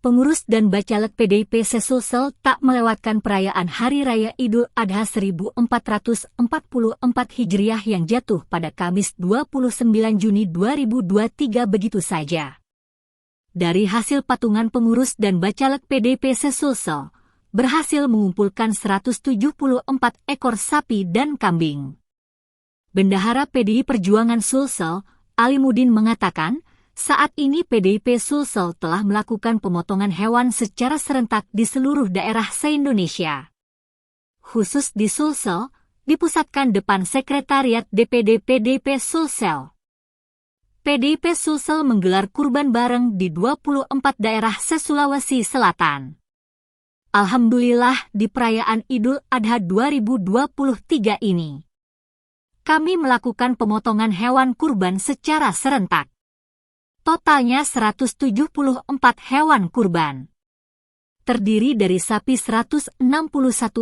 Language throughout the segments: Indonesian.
Pengurus dan Bacalek PDIP se-Sulsel tak melewatkan perayaan Hari Raya Idul Adha 1444 Hijriah yang jatuh pada Kamis 29 Juni 2023 begitu saja. Dari hasil patungan pengurus dan Bacalek PDIP se-Sulsel, berhasil mengumpulkan 174 ekor sapi dan kambing. Bendahara PDI Perjuangan Sulsel, Alimuddin mengatakan, saat ini PDIP Sulsel telah melakukan pemotongan hewan secara serentak di seluruh daerah se-Indonesia. Khusus di Sulsel, dipusatkan depan Sekretariat DPD PDIP Sulsel. PDIP Sulsel menggelar kurban bareng di 24 daerah se-Sulawesi Selatan. Alhamdulillah di perayaan Idul Adha 2023 ini, kami melakukan pemotongan hewan kurban secara serentak. Totalnya 174 hewan kurban. Terdiri dari sapi 161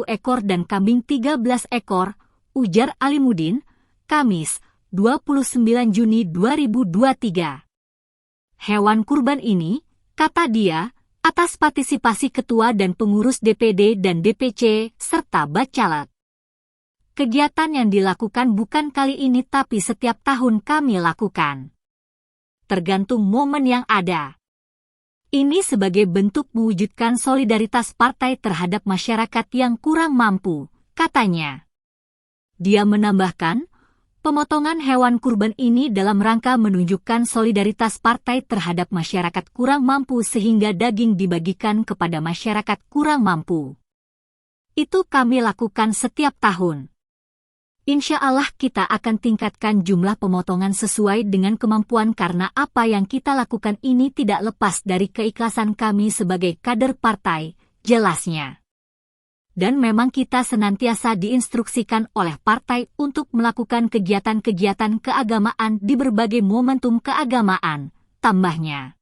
ekor dan kambing 13 ekor, ujar Alimuddin, Kamis, 29 Juni 2023. Hewan kurban ini, kata dia, atas partisipasi ketua dan pengurus DPD dan DPC, serta Bacalek. Kegiatan yang dilakukan bukan kali ini tapi setiap tahun kami lakukan. Tergantung momen yang ada. Ini sebagai bentuk mewujudkan solidaritas partai terhadap masyarakat yang kurang mampu, katanya. Dia menambahkan, pemotongan hewan kurban ini dalam rangka menunjukkan solidaritas partai terhadap masyarakat kurang mampu sehingga daging dibagikan kepada masyarakat kurang mampu. Itu kami lakukan setiap tahun. Insya Allah kita akan tingkatkan jumlah pemotongan sesuai dengan kemampuan karena apa yang kita lakukan ini tidak lepas dari keikhlasan kami sebagai kader partai, jelasnya. Dan memang kita senantiasa diinstruksikan oleh partai untuk melakukan kegiatan-kegiatan keagamaan di berbagai momentum keagamaan, tambahnya.